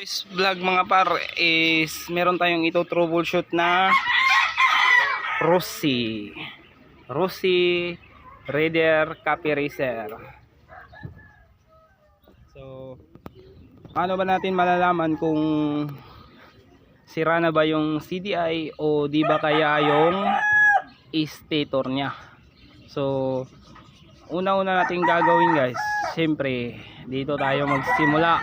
This vlog mga par is meron tayong ito troubleshoot na Rossi Raider Copy Racer. So paano ba natin malalaman kung sira na ba yung CDI o di ba kaya yung stator niya? So una-una natin gagawin guys, siyempre dito tayo magsimula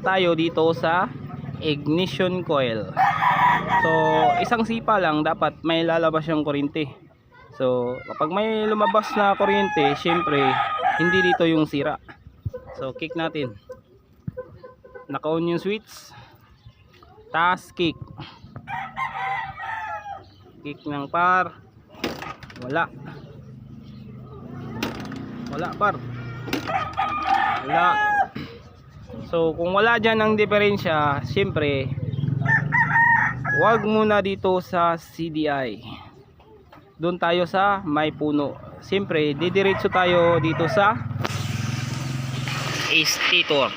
tayo dito sa ignition coil. So isang sipa lang dapat may lalabas yung kuryente. So kapag may lumabas na kuryente, siyempre hindi dito yung sira. So kick natin, naka-on yung switch, taas kick ng par, wala par, wala. So kung wala dyan ang diferensya, siyempre wag muna dito sa CDI, doon tayo sa may puno. Siyempre didiretso tayo dito sa stator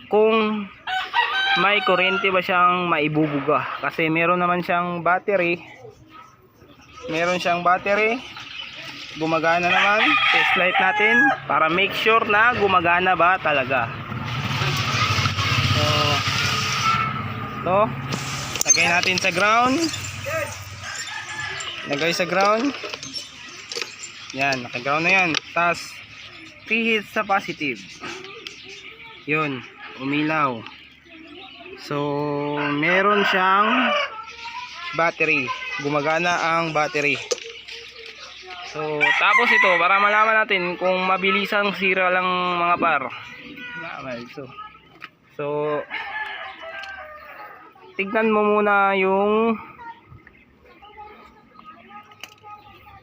kung may kuryente ba siyang maibubuga, kasi meron naman siyang battery, gumagana naman. Test light natin para make sure na gumagana ba talaga. So ito, lagay natin sa ground, yan, naka-ground na yan. Tapos preheat sa positive, yun, umilaw. So meron siyang battery, gumagana ang battery. So tapos ito, para malaman natin kung mabilisang sira lang mga par. So tignan mo muna yung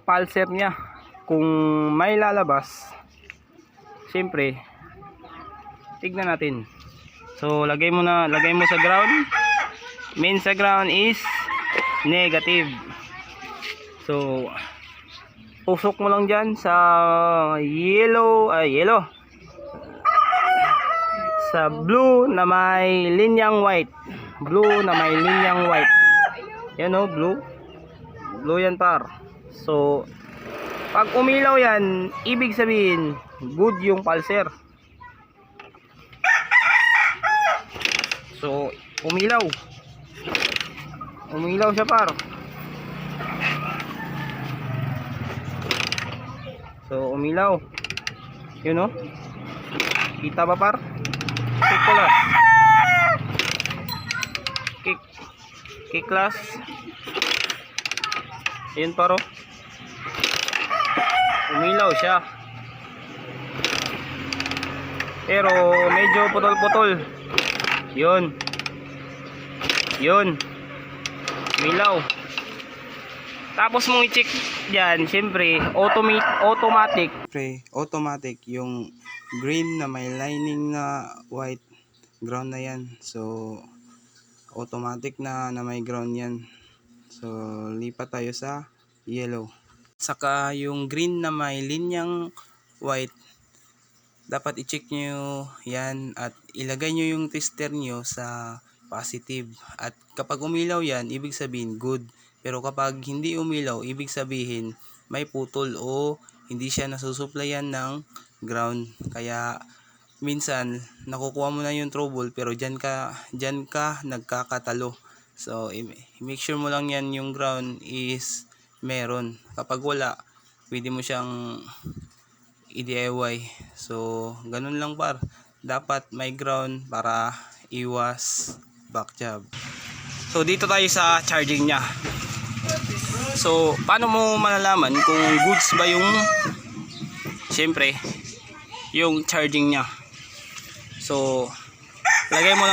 pulser niya, kung may lalabas, siyempre tignan natin. So lagay mo sa ground. Main sa ground is negative. So usok mo lang dyan sa yellow, sa blue na may linyang white. Yan o, blue yan par. So pag umilaw yan, ibig sabihin good yung pulser. So umilaw siya par. So umilaw, yun o, kita ba par? Kick class, kick class, yun paro, umilaw siya, pero medyo putol-putol. Yun, umilaw. Tapos mong i-check dyan, siyempre automatic yung green na may lining na white, ground na yan. So automatic na may ground yan. So lipat tayo sa yellow. Saka yung green na may linyang white, dapat i-check nyo yan at ilagay nyo yung tester nyo sa positive. At kapag umilaw yan, ibig sabihin good. Pero kapag hindi umilaw, ibig sabihin may putol o hindi siya nasusuplayan ng ground. Kaya minsan nakukuha mo na yung trouble, pero dyan ka nagkakatalo. So make sure mo lang yan yung ground is meron. Kapag wala, pwede mo siyang i-DIY. So ganun lang par, dapat may ground para iwas back job. So dito tayo sa charging nya. So paano mo malalaman kung goods ba yung, siyempre yung charging nya? So lagay mo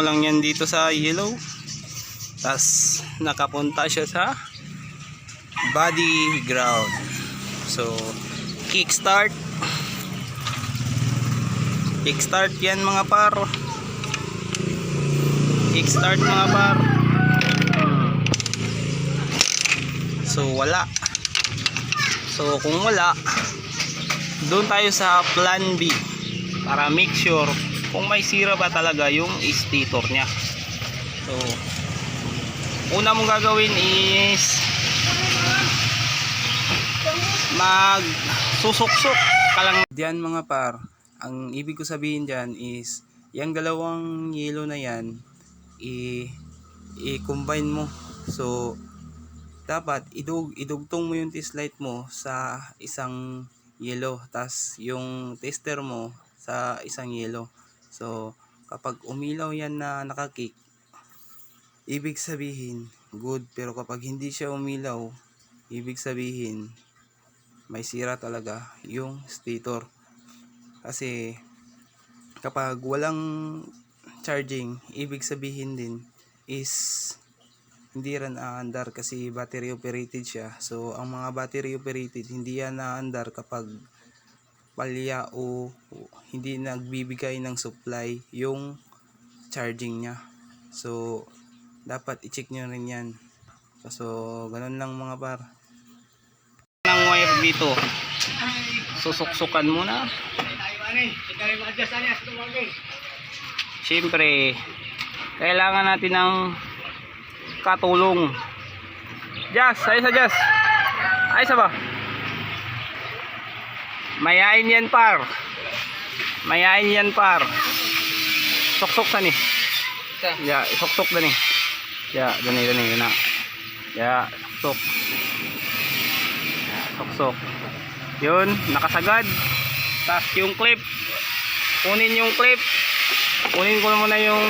lang yan dito sa yellow, tas nakapunta siya sa body ground. So kickstart yan mga par, So wala. So kung wala, doon tayo sa plan B. para make sure kung may sira ba talaga yung stator nya. So una mong gagawin is mag susuksok ka lang diyan mga par. Ang ibig ko sabihin diyan is yung dalawang yellow na yan i-combine mo. So dapat idugtong mo yung test light mo sa isang yellow, tas yung tester mo sa isang yellow. So kapag umilaw yan na nakakick, ibig sabihin good. Pero kapag hindi siya umilaw, ibig sabihin may sira talaga yung stator. Kasi kapag walang charging, ibig sabihin din is hindi rin aandar kasi battery operated siya. So ang mga battery operated hindi yan aandar kapag palya o hindi nagbibigay ng supply yung charging niya. So dapat i-check nyo rin yan. So ganun lang mga par. Ng wire dito, susuksukan muna. Siyempre kailangan natin ng katulong. Jazz, ayos sa Jazz. Ayos ba? Mayain yan par. Mayain yan par. Suksok sa ni. Ya, suksok na ni. Ya, dani na. Ya, suksok. Suksok. Yun, nakasagad. Tapos yung clip. Kunin yung clip. Kunin ko muna yung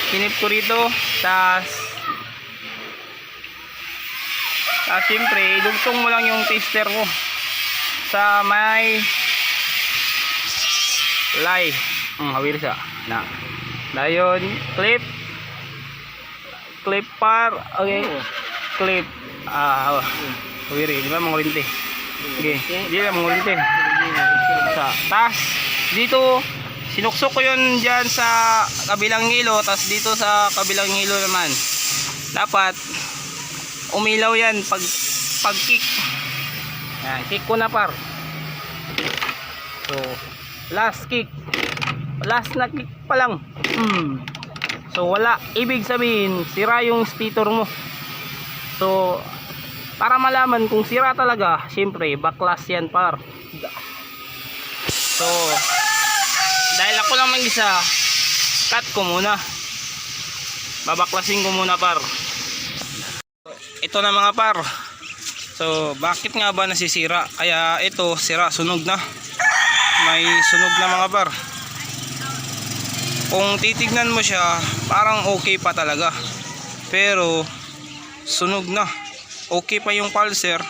kinip ko rito. Tapos siyempre idugtong mo lang yung tester mo sa may lay. Hawir siya na dayon clip par. Okay, clip hawir di ba mangurinti. Okay, di ba mangurinti sa tas dito sinuksok ko yun dyan sa kabilang hilo. Tas dito sa kabilang hilo naman dapat umilaw yan pag kick. Yan, kick ko na par. So last kick, last na kick pa lang. So wala, ibig sabihin sira yung stator mo. So para malaman kung sira talaga, syempre backlash yan par. So dahil ako lang mag-isa, cut ko muna, babaklasin ko muna par. Ito na mga par. So bakit nga ba nasisira? Kaya ito sira, sunog na. May sunog na mga par. Kung titignan mo siya, parang okay pa talaga. Pero sunog na. Okay pa yung pulser.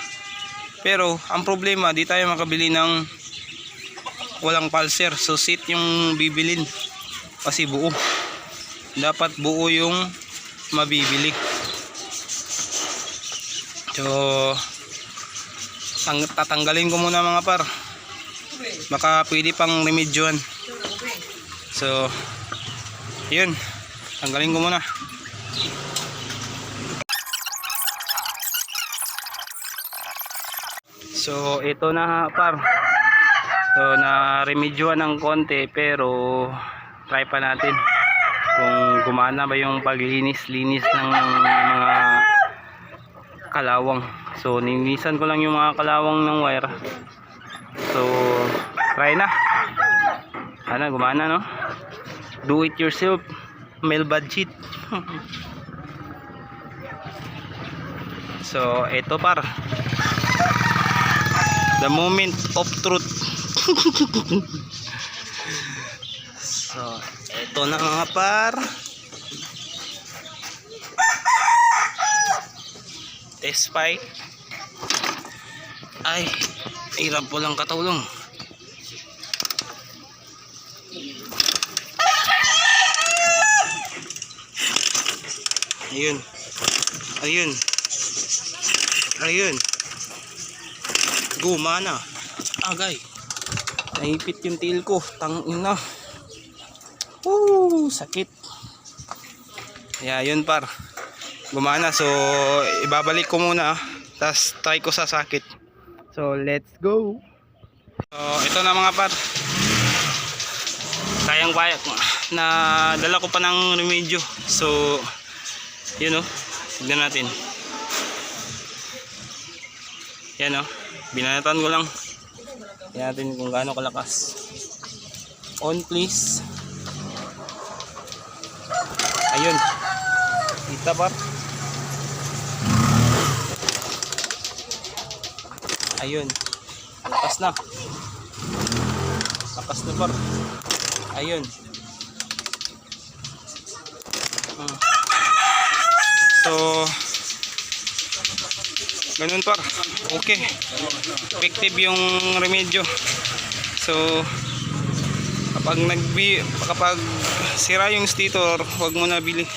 Pero ang problema, di tayo makabili ng walang pulser. So seat yung bibilin. Kasi buo. Dapat buo yung mabibili. So tatanggalin ko muna mga par. Baka pwede pang remedyohan. So yun, tanggalin ko muna. So ito na par. So na remedyohan ng konti, pero try pa natin kung gumana ba yung paglinis-linis ng mga kalawang. So ninisan ko lang yung mga kalawang ng wire. So try na. Sana gumana, no? Do it yourself, male budget. So ito par, the moment of truth. So ito na mga par. Test pipe. Ay, hirap po lang katulong. Ayun. Ayun. Ayun. Gumana. Agay. Naipit yung tail ko. Tangina. Sakit. Kaya yun par. Gumana. So ibabalik ko muna. Tapos try ko sa sakit. So let's go. So ito na mga par. kaya na dala ko pa ng remedyo. So yun oh, tignan natin. Yan oh, binanatan ko lang. Tignan natin kung gaano kalakas. On please. Ayun, kita par. Ayun, lakas na. Lakas na par. Ayun. So ganun par. Okay, effective yung remedyo. So kapag sira yung stator, huwag mo na bili.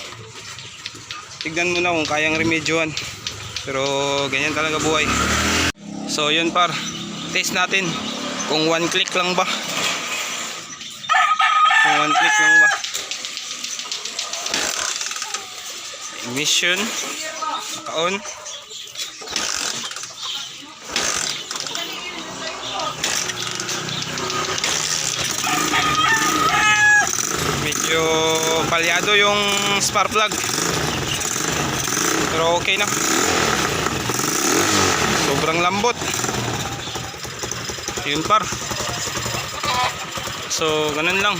Tignan mo na kung kayang remedyohan. Pero ganyan talaga buhay. So yun par, test natin kung one click lang ba. Kung one click lang ba. Ignition, naka-on. Medyo palyado yung spark plug, pero okay na. Sobrang lambot. Yun par. So ganun lang.